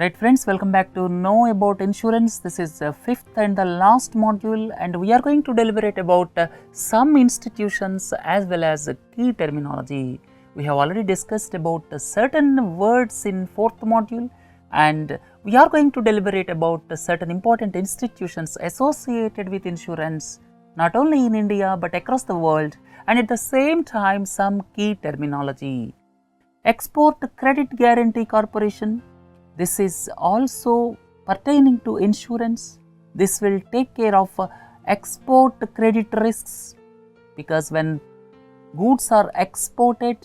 Alright friends, welcome back to Know About Insurance. This is the fifth and the last module, and we are going to deliberate about some institutions as well as key terminology. We have already discussed about certain words in fourth module, and we are going to deliberate about certain important institutions associated with insurance, not only in India but across the world, and at the same time some key terminology. Export Credit Guarantee Corporation. This is also pertaining to insurance. This will take care of export credit risks, because when goods are exported,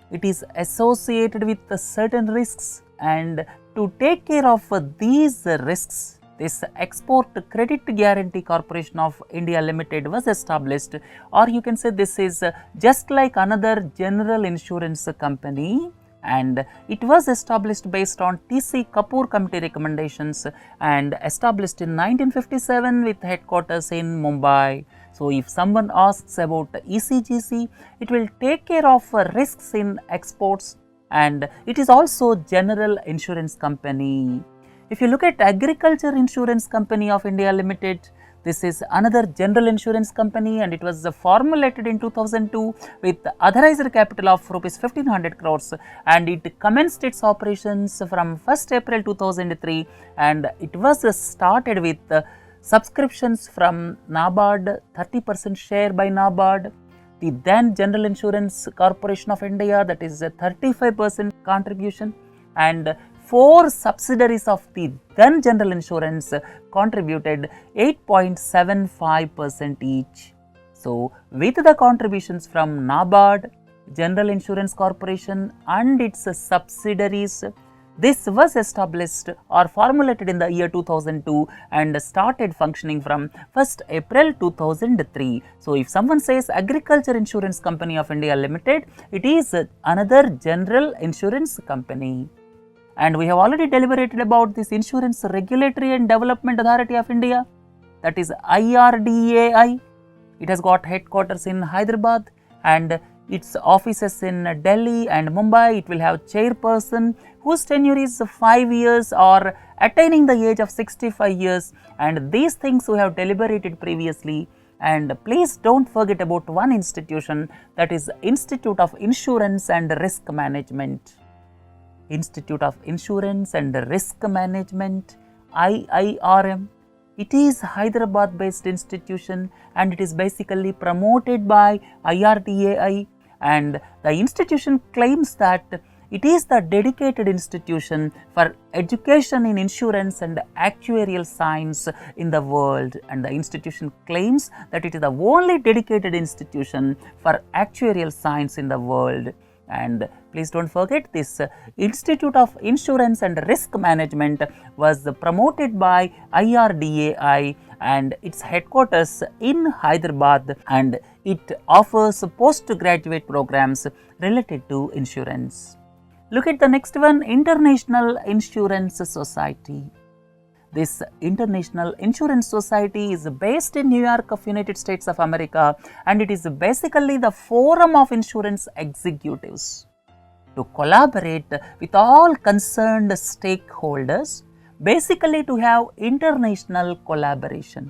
it is associated with certain risks, and to take care of these risks, this Export Credit Guarantee Corporation of India Limited was established, or you can say this is just like another general insurance company, and it was established based on T.C. Kapoor Committee recommendations and established in 1957 with headquarters in Mumbai. So, if someone asks about ECGC, it will take care of risks in exports, and it is also general insurance company. If you look at Agriculture Insurance Company of India Limited, this is another general insurance company, and it was formulated in 2002 with authorized capital of rupees 1500 crores, and it commenced its operations from 1st April 2003, and it was started with subscriptions from NABARD, 30% share by NABARD, the then General Insurance Corporation of India, that is a 35% contribution, and 4 subsidiaries of the then General Insurance contributed 8.75% each. So, with the contributions from NABARD, General Insurance Corporation and its subsidiaries, this was established or formulated in the year 2002 and started functioning from 1st April 2003. So, if someone says Agriculture Insurance Company of India Limited, it is another general insurance company. And we have already deliberated about this Insurance Regulatory and Development Authority of India, that is IRDAI. It has got headquarters in Hyderabad and its offices in Delhi and Mumbai. It will have chairperson whose tenure is 5 years or attaining the age of 65 years, and these things we have deliberated previously. And please don't forget about one institution, that is Institute of Insurance and Risk Management. Institute of Insurance and Risk Management, IIRM. It is Hyderabad based institution, and it is basically promoted by IRDAI, and the institution claims that it is the dedicated institution for education in insurance and actuarial science in the world, and the institution claims that it is the only dedicated institution for actuarial science in the world. And please don't forget, this Institute of Insurance and Risk Management was promoted by IRDAI, and its headquarters in Hyderabad, and it offers postgraduate programs related to insurance. Look at the next one, International Insurance Society. This International Insurance Society is based in New York of United States of America, and it is basically the forum of insurance executives to collaborate with all concerned stakeholders, basically to have international collaboration.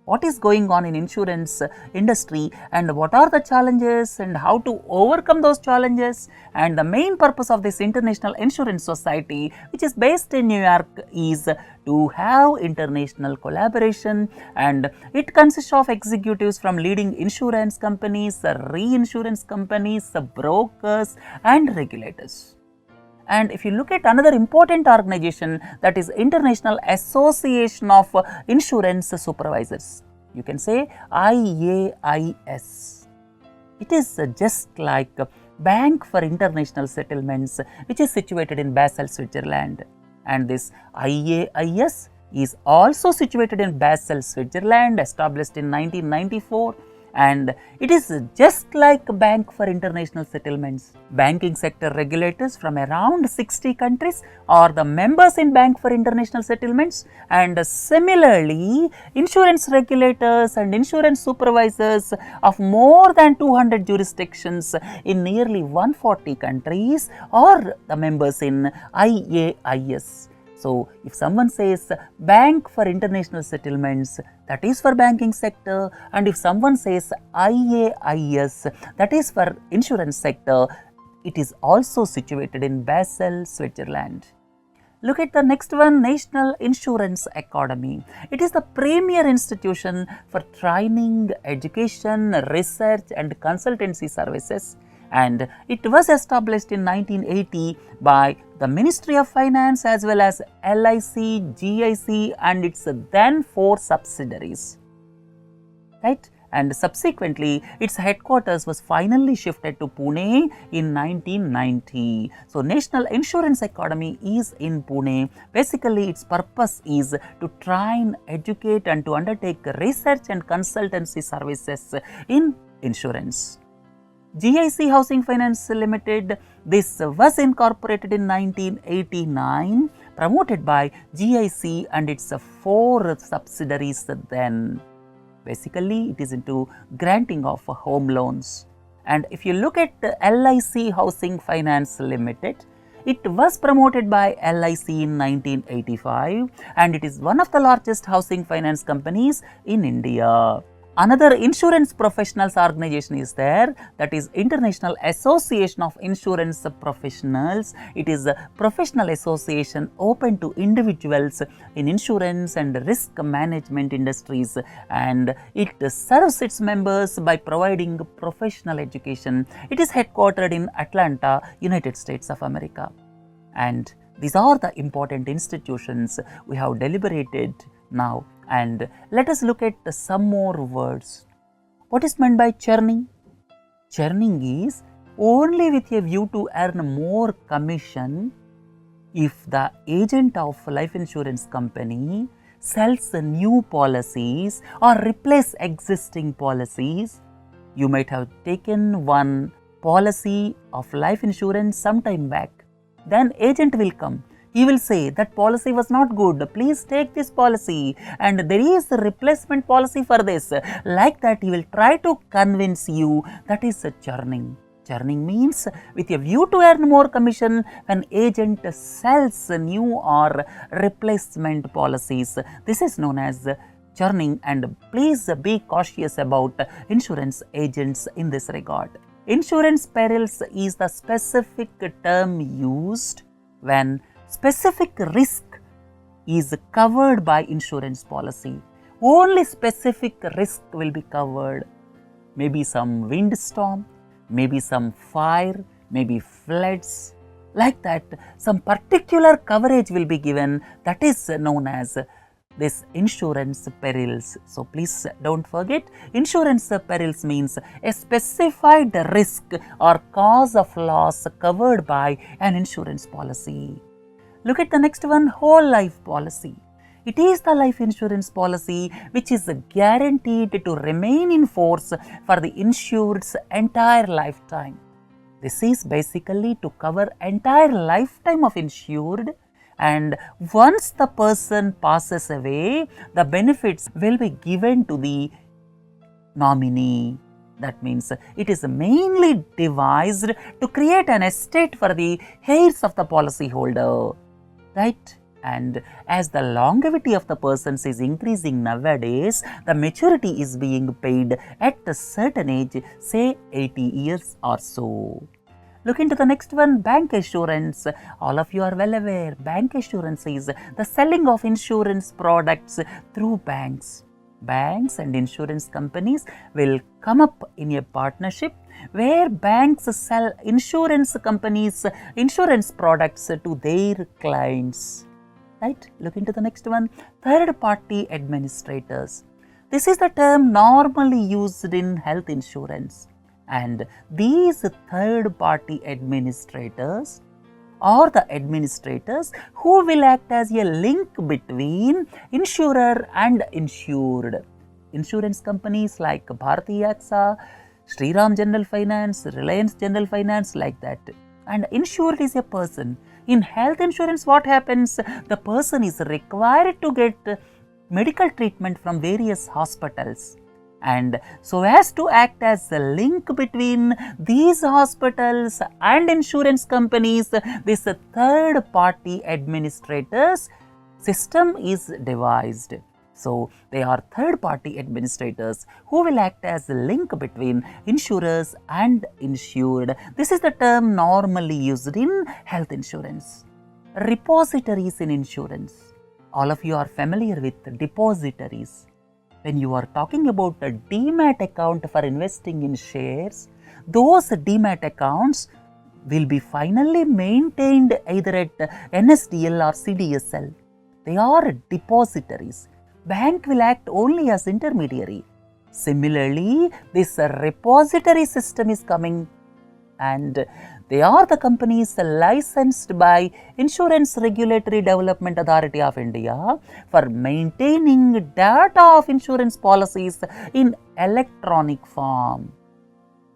What is going on in insurance industry, and what are the challenges, and how to overcome those challenges, and the main purpose of this International Insurance Society, which is based in New York, is to have international collaboration, and it consists of executives from leading insurance companies, reinsurance companies, brokers and regulators. And if you look at another important organization, that is International Association of Insurance Supervisors, you can say IAIS. It is just like a Bank for International Settlements, which is situated in Basel, Switzerland. And this IAIS is also situated in Basel, Switzerland, established in 1994. And it is just like a Bank for International Settlements. Banking sector regulators from around 60 countries are the members in Bank for International Settlements, and similarly insurance regulators and insurance supervisors of more than 200 jurisdictions in nearly 140 countries are the members in IAIS. So, if someone says bank for international settlements, that is for banking sector, and if someone says IAIS, that is for insurance sector, it is also situated in Basel, Switzerland. Look at the next one, National Insurance Academy. It is the premier institution for training, education, research and consultancy services, and it was established in 1980 by the Ministry of Finance as well as LIC, GIC and its then 4 subsidiaries, right? And subsequently its headquarters was finally shifted to Pune in 1990. So, National Insurance Academy is in Pune. Basically, its purpose is to train, educate and to undertake research and consultancy services in insurance. GIC Housing Finance Limited, this was incorporated in 1989, promoted by GIC and its 4 subsidiaries then. Basically, it is into granting of home loans. And if you look at LIC Housing Finance Limited, it was promoted by LIC in 1985 and it is one of the largest housing finance companies in India. Another insurance professionals organization is there, that is International Association of Insurance Professionals. It is a professional association open to individuals in insurance and risk management industries, and it serves its members by providing professional education. It is headquartered in Atlanta, United States of America. And these are the important institutions we have deliberated now. And let us look at some more words. What is meant by churning? Churning is only with a view to earn more commission if the agent of life insurance company sells new policies or replace existing policies. You might have taken one policy of life insurance some time back. Then agent will come. He will say that policy was not good, please take this policy and there is a replacement policy for this. Like that he will try to convince you. That is churning. Churning means with a view to earn more commission when agent sells new or replacement policies. This is known as churning, and please be cautious about insurance agents in this regard. Insurance perils is the specific term used when specific risk is covered by insurance policy. Only specific risk will be covered. Maybe some windstorm, maybe some fire, maybe floods. Like that, some particular coverage will be given. That is known as this insurance perils. So, please don't forget, insurance perils means a specified risk or cause of loss covered by an insurance policy. Look at the next one, whole life policy. It is the life insurance policy which is guaranteed to remain in force for the insured's entire lifetime. This is basically to cover entire lifetime of insured, and once the person passes away, the benefits will be given to the nominee. That means it is mainly devised to create an estate for the heirs of the policyholder. Right? And as the longevity of the persons is increasing nowadays, the maturity is being paid at a certain age, say 80 years or so. Look into the next one, bank assurance. All of you are well aware, bank assurance is the selling of insurance products through banks. Banks and insurance companies will come up in a partnership where banks sell insurance companies insurance products to their clients. Right? Look into the next one, third party administrators. This is the term normally used in health insurance, and these third party administrators are the administrators who will act as a link between insurer and insured. Insurance companies like Bharti AXA, Shriram General Finance, Reliance General Finance, like that. And insured is a person. In health insurance, what happens? The person is required to get medical treatment from various hospitals. And so as to act as a link between these hospitals and insurance companies, this third party administrators system is devised. So they are third party administrators who will act as a link between insurers and insured. This is the term normally used in health insurance. Repositories in insurance. All of you are familiar with depositories. When you are talking about a demat account for investing in shares, those demat accounts will be finally maintained either at NSDL or CDSL. They are depositories. Bank will act only as intermediary. Similarly, this repository system is coming, and they are the companies licensed by Insurance Regulatory Development Authority of India for maintaining data of insurance policies in electronic form.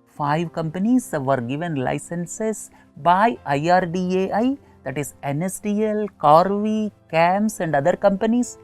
5 companies were given licenses by IRDAI, that is NSDL, Corvi, CAMS and other companies,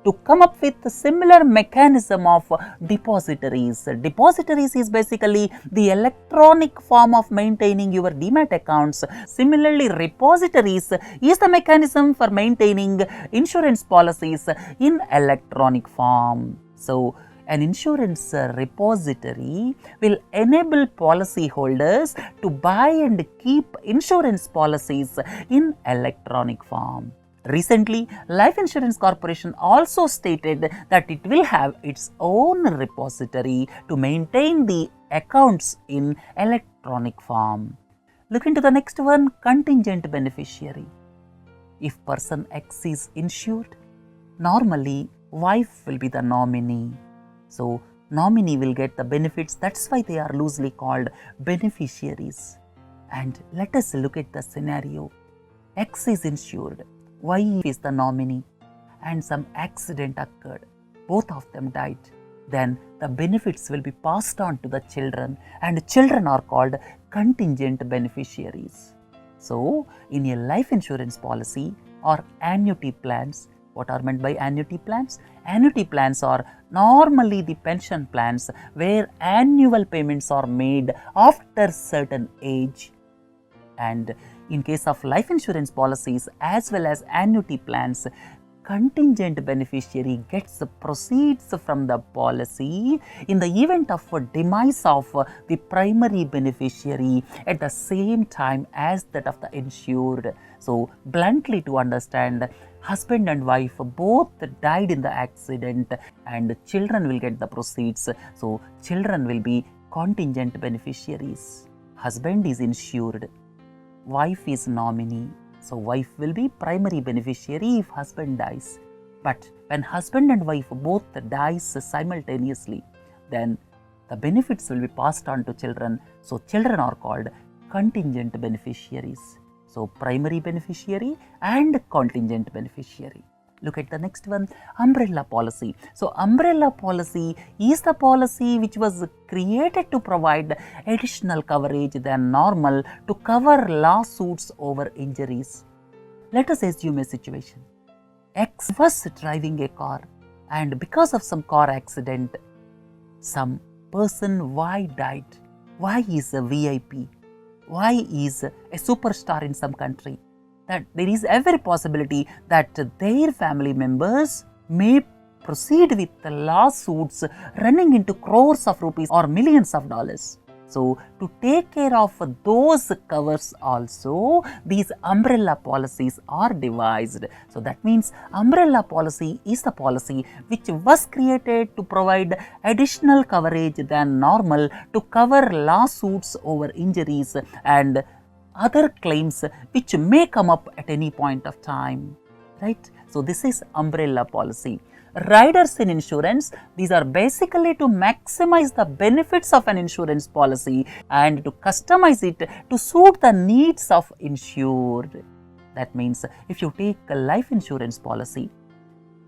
to come up with a similar mechanism of depositories. Depositories is basically the electronic form of maintaining your demat accounts. Similarly, repositories is the mechanism for maintaining insurance policies in electronic form. So, an insurance repository will enable policyholders to buy and keep insurance policies in electronic form. Recently, Life Insurance Corporation also stated that it will have its own repository to maintain the accounts in electronic form. Look into the next one, contingent beneficiary. If person X is insured, normally wife will be the nominee. So, nominee will get the benefits. That's why they are loosely called beneficiaries. And let us look at the scenario. X is insured. Y is the nominee, and some accident occurred. Both of them died. Then the benefits will be passed on to the children, and children are called contingent beneficiaries. So, in a life insurance policy or annuity plans, what are meant by annuity plans? Annuity plans are normally the pension plans where annual payments are made after certain age. And in case of life insurance policies as well as annuity plans, contingent beneficiary gets the proceeds from the policy in the event of a demise of the primary beneficiary at the same time as that of the insured. So, bluntly to understand, husband and wife both died in the accident and children will get the proceeds. So, children will be contingent beneficiaries. Husband is insured. Wife is nominee, so wife will be primary beneficiary if husband dies. But when husband and wife both dies simultaneously, then the benefits will be passed on to children. So children are called contingent beneficiaries. So primary beneficiary and contingent beneficiary. Look at the next one, umbrella policy. So, umbrella policy is the policy which was created to provide additional coverage than normal to cover lawsuits over injuries. Let us assume a situation. X was driving a car, and because of some car accident, some person Y died. Y is a VIP. Y is a superstar in some country. That there is every possibility that their family members may proceed with the lawsuits running into crores of rupees or millions of dollars. So, to take care of those covers also, these umbrella policies are devised. So, that means umbrella policy is the policy which was created to provide additional coverage than normal to cover lawsuits over injuries and other claims which may come up at any point of time, right? So, this is umbrella policy. Riders in insurance, these are basically to maximize the benefits of an insurance policy and to customize it to suit the needs of insured. That means if you take a life insurance policy,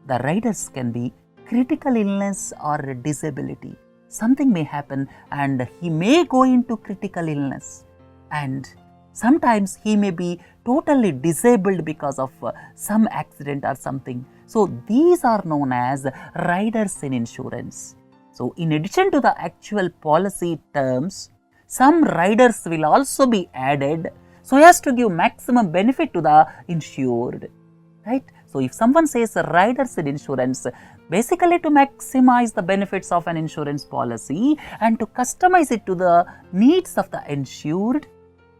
the riders can be critical illness or disability. Something may happen and he may go into critical illness, and sometimes he may be totally disabled because of some accident or something. So, these are known as riders in insurance. So, in addition to the actual policy terms, some riders will also be added so as to give maximum benefit to the insured, right. So, if someone says riders in insurance, basically to maximize the benefits of an insurance policy and to customize it to the needs of the insured,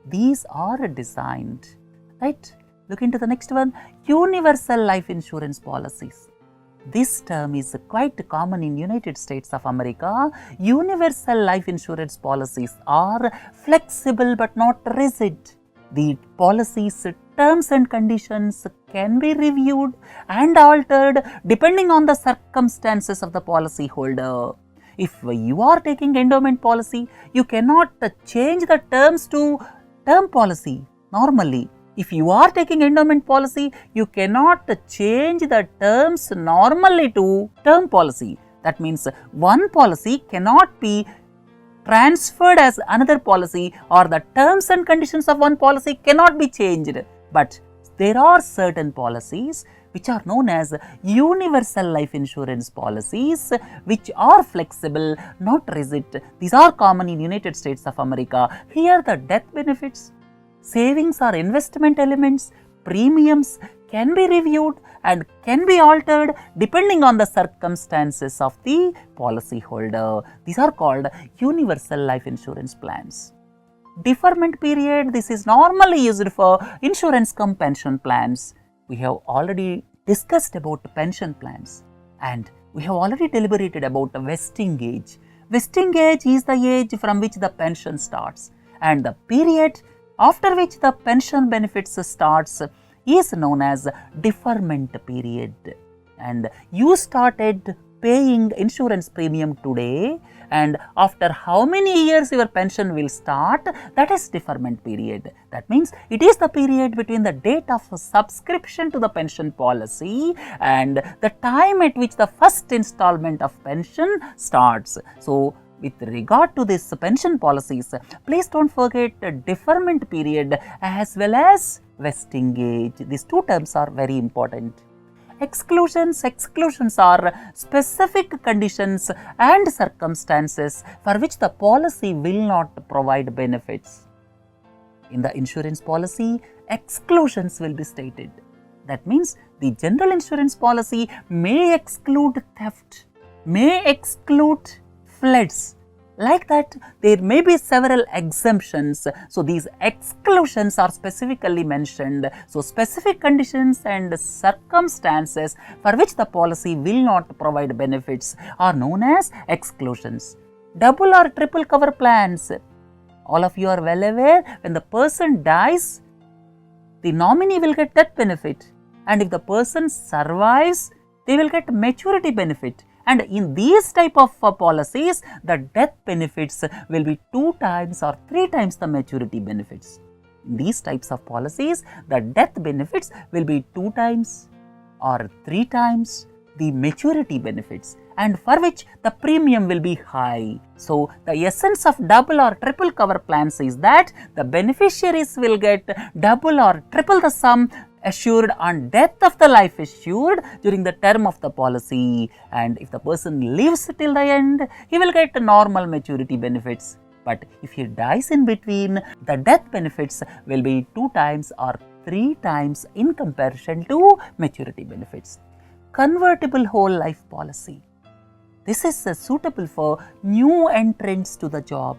these are designed, right. Look into the next one, universal life insurance policies. This term is quite common in United States of America. Universal life insurance policies are flexible but not rigid. The policy's terms and conditions can be reviewed and altered depending on the circumstances of the policyholder. If you are taking endowment policy, you cannot change the terms to term policy normally. If you are taking endowment policy, you cannot change the terms normally to term policy. That means one policy cannot be transferred as another policy, or the terms and conditions of one policy cannot be changed. But there are certain policies which are known as universal life insurance policies, which are flexible, not rigid. These are common in United States of America. Here the death benefits, savings or investment elements, premiums can be reviewed and can be altered depending on the circumstances of the policyholder. These are called universal life insurance plans. Deferment period, this is normally used for insurance cum pension plans. We have already discussed about pension plans and we have already deliberated about vesting age. Vesting age is the age from which the pension starts, and the period after which the pension benefits starts is known as deferment period. And you started paying insurance premium today, and after how many years your pension will start, that is deferment period. That means it is the period between the date of subscription to the pension policy and the time at which the first installment of pension starts. So, with regard to this pension policies, please don't forget deferment period as well as vesting age. These two terms are very important. Exclusions are specific conditions and circumstances for which the policy will not provide benefits. In the insurance policy, exclusions will be stated. That means the general insurance policy may exclude theft, may exclude floods. Like that, there may be several exemptions. So, these exclusions are specifically mentioned. So, specific conditions and circumstances for which the policy will not provide benefits are known as exclusions. Double or triple cover plans. All of you are well aware, when the person dies, the nominee will get death benefit, and if the person survives, they will get maturity benefit. And in these type of policies, the death benefits will be 2 times or 3 times the maturity benefits. In these types of policies, the death benefits will be 2 times or 3 times the maturity benefits, and for which the premium will be high. So, the essence of double or triple cover plans is that the beneficiaries will get double or triple the sum assured on death of the life assured during the term of the policy, and if the person lives till the end, he will get normal maturity benefits. But if he dies in between, the death benefits will be 2 times or 3 times in comparison to maturity benefits. Convertible whole life policy. This is suitable for new entrants to the job.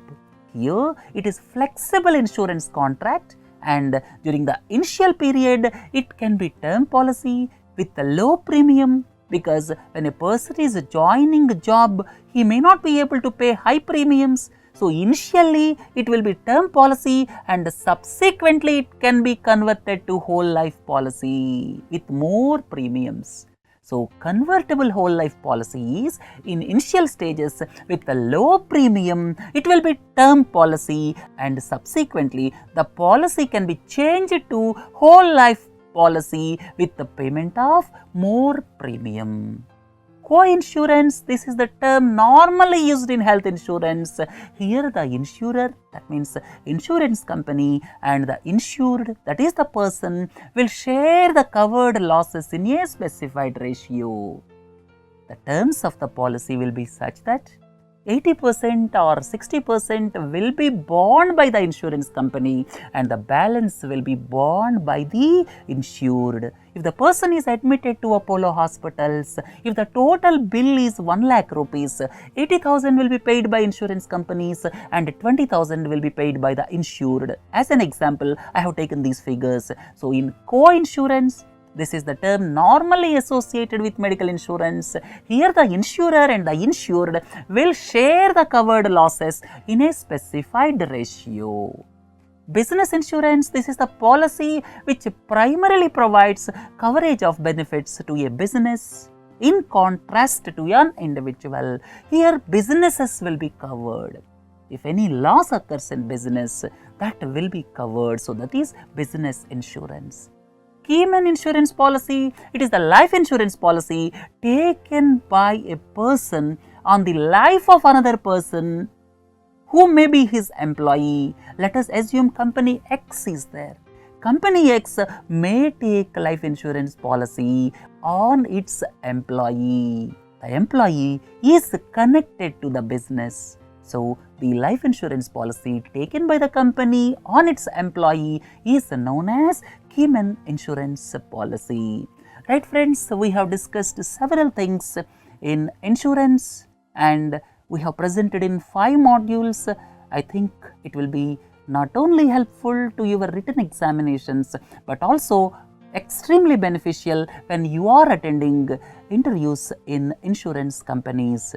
Here, it is flexible insurance contract, and during the initial period, it can be term policy with a low premium, because when a person is joining a job, he may not be able to pay high premiums. So, initially it will be term policy, and subsequently it can be converted to whole life policy with more premiums. So, convertible whole life policy is in initial stages with a low premium, it will be term policy, and subsequently the policy can be changed to whole life policy with the payment of more premium. Co-insurance, this is the term normally used in health insurance. Here the insurer, that means insurance company, and the insured, that is the person, will share the covered losses in a specified ratio. The terms of the policy will be such that 80% or 60% will be borne by the insurance company and the balance will be borne by the insured. If the person is admitted to Apollo hospitals, if the total bill is 1 lakh rupees, 80,000 will be paid by insurance companies and 20,000 will be paid by the insured. As an example, I have taken these figures. So, in co-insurance, this is the term normally associated with medical insurance. Here the insurer and the insured will share the covered losses in a specified ratio. Business insurance, this is the policy which primarily provides coverage of benefits to a business in contrast to an individual. Here businesses will be covered. If any loss occurs in business, that will be covered. So, that is business insurance. Keyman insurance policy, it is the life insurance policy taken by a person on the life of another person who may be his employee. Let us assume company X is there. Company X may take life insurance policy on its employee. The employee is connected to the business. So, the life insurance policy taken by the company on its employee is known as keyman insurance policy. Right friends, we have discussed several things in insurance and we have presented in 5 modules. I think it will be not only helpful to your written examinations but also extremely beneficial when you are attending interviews in insurance companies.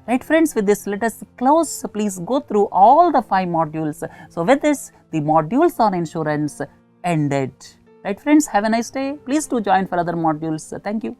Right friends, with this let us close. Please go through all the 5 modules. So, with this the modules on insurance ended. Right friends, have a nice day. Please do join for other modules. Thank you.